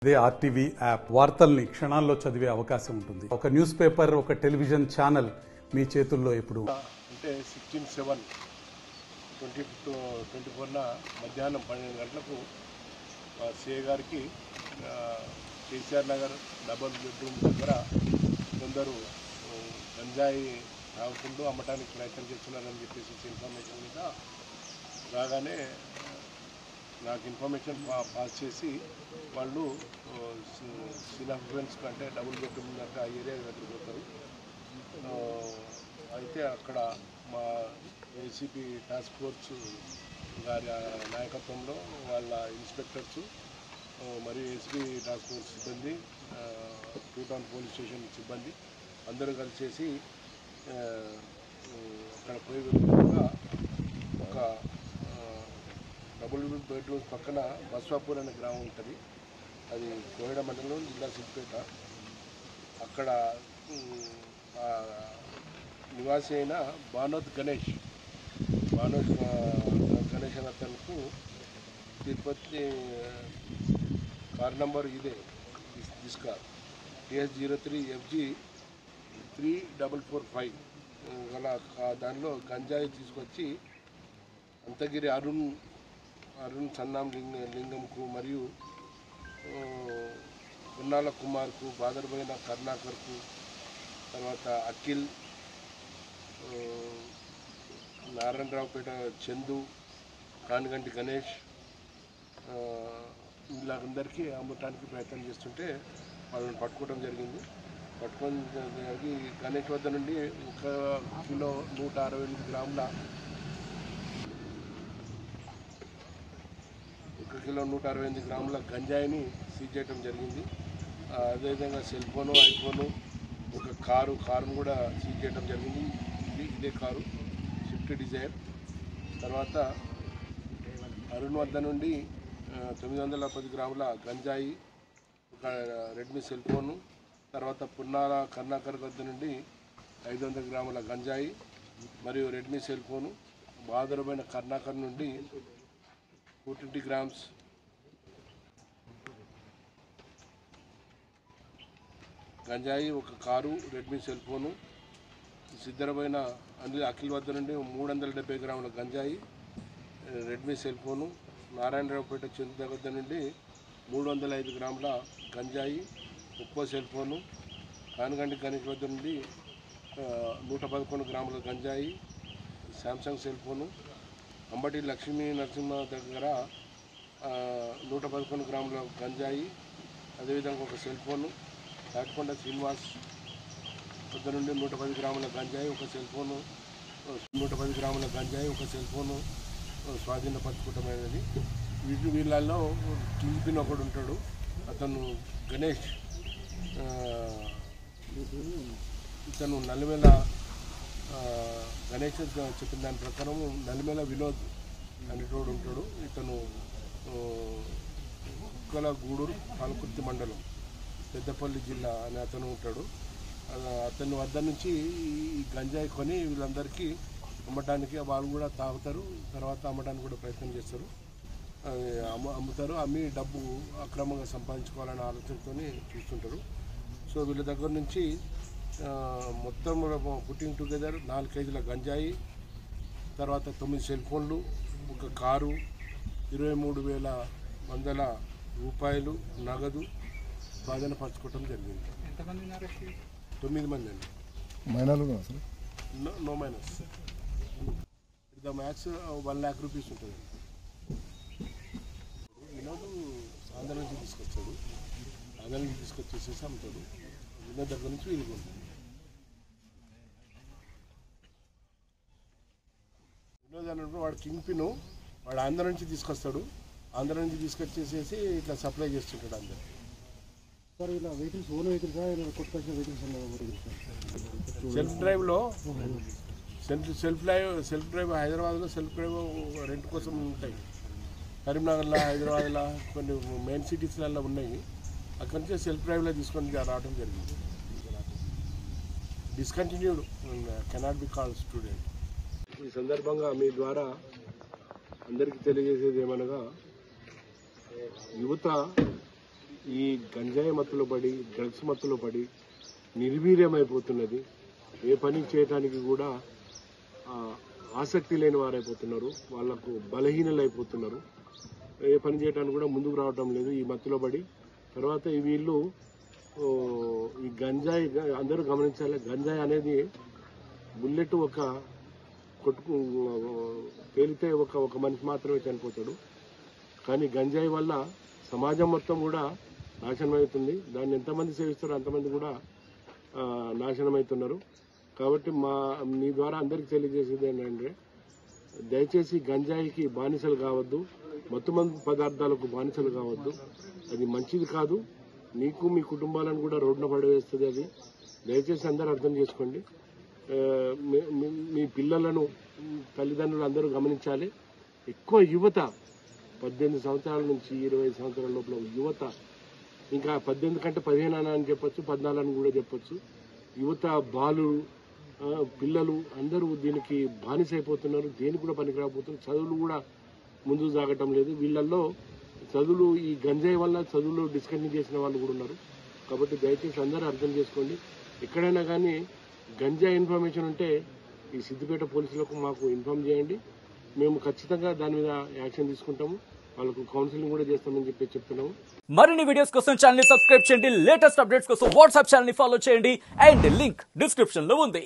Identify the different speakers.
Speaker 1: ఇదే RTV app వార్తల్ని క్షణాల్లో చదివే అవకాశం ఉంటుంది. ఒక న్యూస్ పేపర్, ఒక టెలివిజన్ ఛానల్ మీ చేతుల్లో ఎప్పుడు.
Speaker 2: అంటే 16/7/2024 మధ్యాహ్నం 12 గంటలకు సిఐ గారికి కేసీఆర్ నగర్ డబుల్ బెడ్రూమ్ దగ్గర కొందరు గంజాయి తాగుకుంటూ అమ్మటానికి ప్రయత్నం చేస్తున్నారని చెప్పేసి ఇన్ఫర్మేషన్ మీద రాగానే నాకు ఇన్ఫర్మేషన్ పాస్ చేసి వాళ్ళు సినాఫ్రెండ్స్ కంటే డబుల్ బెడ్రూమ్ దగ్గర ఆ ఏరియా దగ్గరికి పోతారు. అయితే అక్కడ మా ఏసీపీ టాస్క్ ఫోర్స్ గారి నాయకత్వంలో వాళ్ళ ఇన్స్పెక్టర్స్ మరియు ఏసీపీ టాస్క్ ఫోర్స్ సిబ్బంది, టూ టౌన్ పోలీస్ స్టేషన్ సిబ్బంది అందరూ కలిసేసి అక్కడ పోయి వెళ్తుండగా ఒక డబుల్ బెడ్రూమ్స్ పక్కన బస్వాపూర్ అనే గ్రామం ఉంటుంది. అది కోయడ మండలం, జిల్లా సిద్దిపేట. అక్కడ నివాసి అయిన భానోత్ గణేష్ అనే అతనుకు తిరుపతి కార్ నంబర్ ఇదే దిస్ కార్ TS03FG3445 గల దానిలో గంజాయి తీసుకొచ్చి అంతగిరి అరుణ్ సన్నాం లింగంకు మరియు పున్నాల కుమార్కు, బాదర్బోయిన కరుణాకర్కు, తర్వాత అఖిల్, నారాయణరావుపేట చందు, కానిగంటి గణేష్ వీళ్ళందరికీ అమ్మటానికి ప్రయత్నం చేస్తుంటే వాళ్ళని పట్టుకోవడం జరిగింది. పట్టుకొని గణేష్ వద్ద నుండి 1 కిలో 168 గ్రాముల 1 కిలో 168 గ్రాముల గంజాయిని సీజ్ చేయడం జరిగింది. అదేవిధంగా సెల్ ఫోను, ఐఫోను, ఒక కారును కూడా సీజ్ చేయడం జరిగింది. ఇదే కారు స్విఫ్ట్ డిజైర్. తర్వాత అరుణ్ వద్ద నుండి 910 గ్రాముల గంజాయి, ఒక రెడ్మీ సెల్ ఫోను, తర్వాత పున్నాల కరుణాకర్ వద్ద నుండి 500 గ్రాముల గంజాయి మరియు రెడ్మీ సెల్ ఫోను, బాదరమైన కరుణాకర్ నుండి 220 గ్రామ్స్ గంజాయి, ఒక కారు, రెడ్మీ సెల్ ఫోను, సిద్ధరమైన అఖిల్ వద్ద నుండి 370 గ్రాముల గంజాయి, Redmi cell phone, Narayanraopet Chandra వద్ద నుండి 305 గ్రాముల గంజాయి, Oppo cell phone, Kaniganti Ganesh వద్ద నుండి 111 గ్రాముల గంజాయి, Samsung cell phone, Ambati Lakshmi Narasimha దగ్గర 111 గ్రాముల గంజాయి, అదేవిధంగా ఒక సెల్ ఫోను, తాటికొండ శ్రీనివాస్ వద్ద నుండి 110 గ్రాముల గంజాయి, ఒక సెల్ ఫోను, 110 గ్రాముల గంజాయి, ఒక సెల్ ఫోను స్వాధీనపరచుకోవటమైనది. వీళ్ళల్లో కింగ్పిన్ ఒకడు ఉంటాడు, అతను గణేష్. ఇతను నల్లిమేల గణేష్ చెప్పిన దాని ప్రకారం నల్లిమేల వినోద్ అనేటోడు ఉంటాడు. ఇతను కుక్కల గూడూరు పాలకుర్తి మండలం, పెద్దపల్లి జిల్లా అని అతను ఉంటాడు. అతని వద్ద నుంచి ఈ గంజాయి కొని వీళ్ళందరికీ అమ్మటానికి, వాళ్ళు కూడా తాగుతారు, తర్వాత అమ్మడానికి కూడా ప్రయత్నం చేస్తారు, అమ్ముతారు. అమ్మి డబ్బు అక్రమంగా సంపాదించుకోవాలనే ఆలోచనతో చూస్తుంటారు. సో వీళ్ళ దగ్గర నుంచి మొత్తం పుట్టింగ్ టుగెదర్ 4 కేజీల గంజాయి, తర్వాత 9 సెల్ ఫోన్లు, ఒక కారు, 23,100 రూపాయలు నగదు స్వాధీనపరచుకోవటం జరిగింది. 9 మంది అండి. No minus. The max 1 lakh rupees ఉంటుంది. వినోద్ ఆంధ్ర నుంచి తీసుకొచ్చాడు, ఆంధ్ర నుంచి తీసుకొచ్చేసేసి అమ్ముతాడు. వినోద్ దగ్గర నుంచి వీలుగా ఉంటుంది. వినోద్ అన్నప్పుడు వాడు కింగ్ పిన్, వాడు ఆంధ్ర నుంచి తీసుకొస్తాడు, ఆంధ్ర నుంచి తీసుకొచ్చేసేసి ఇట్లా సప్లై చేస్తుంటాడు అందరు.
Speaker 3: సార్ ఇలా వెహికల్స్, ఓన్ వెహికల్స్ కొట్టుకొచ్చిన వెహికల్స్
Speaker 2: సెల్ఫ్ డ్రైవ్లో సెల్ఫ్ డ్రైవ్ హైదరాబాద్లో సెల్ఫ్ డ్రైవ్ రెంట్ కోసం ఉంటాయి. కరీంనగర్లో, హైదరాబాద్లో కొన్ని మెయిన్ సిటీస్లలో ఉన్నాయి. అక్కడి నుంచి సెల్ఫ్ డ్రైవ్లో తీసుకొని రావడం జరిగింది. Discontinued, cannot be called student. ఈ సందర్భంగా మీ ద్వారా అందరికీ తెలియజేసేది ఏమనగా, యువత ఈ గంజాయి మత్తులో పడి డ్రగ్స్ మత్తులో పడి నిర్వీర్యమైపోతున్నది. ఏ పని చేయడానికి కూడా ఆసక్తి లేని వారైపోతున్నారు, వాళ్లకు బలహీనలు అయిపోతున్నారు. ఏ పని చేయడానికి కూడా ముందుకు రావటం లేదు ఈ మత్తులో పడి. తర్వాత వీళ్ళు ఈ గంజాయి అందరూ గమనించాలి, గంజాయి అనేది బుల్లెట్ ఒక పేలితే ఒక మనిషి మాత్రమే చనిపోతాడు, కానీ గంజాయి వల్ల సమాజం మొత్తం కూడా నాశనం అవుతుంది. దాన్ని ఎంతమంది సేవిస్తారో అంతమంది కూడా నాశనం అవుతున్నారు. కాబట్టి మీ ద్వారా అందరికీ తెలియజేసేది ఏంటంటే దయచేసి గంజాయికి బానిసలు కావద్దు, మత్తుమందు పదార్థాలకు బానిసలు కావద్దు. అది మంచిది కాదు, మీకు మీ కుటుంబాలను కూడా రోడ్డున పడవేస్తుంది. అది దయచేసి అందరూ అర్థం చేసుకోండి. మీ పిల్లలను తల్లిదండ్రులు అందరూ గమనించాలి. ఎక్కువ యువత 18 సంవత్సరాల నుంచి 20 సంవత్సరాల లోపల యువత, ఇంకా 18 కంటే 15 అని చెప్పొచ్చు, 14 అని కూడా చెప్పొచ్చు. యువత, బాలు, పిల్లలు అందరూ దీనికి బానిస అయిపోతున్నారు. దేనికి కూడా పనికిరాకపోతున్నారు. చదువులు కూడా ముందుకు సాగటం లేదు. వీళ్ళల్లో చదువులు ఈ గంజాయి వల్ల చదువులు డిస్కంటిన్యూ చేసిన వాళ్ళు కూడా ఉన్నారు. కాబట్టి దయచేసి అందరూ అర్థం చేసుకోండి. ఎక్కడైనా కానీ గంజాయి ఇన్ఫర్మేషన్ ఉంటే ఈ సిద్దిపేట పోలీసులకు మాకు ఇన్ఫార్మ్ చేయండి. మేము ఖచ్చితంగా దాని మీద యాక్షన్ తీసుకుంటాము. వాళ్ళకు కౌన్సిలింగ్ కూడా చేస్తామని చెప్తున్నాము.
Speaker 4: మరిన్ని వీడియోస్ కోసం ఛానల్ ని సబ్స్క్రైబ్ చేయండి. లేటెస్ట్ అప్డేట్స్ కోసం వాట్సాప్ ఛానల్ ని ఫాలో చేయండి. అండ్ లింక్ డిస్క్రిప్షన్ లో ఉంది.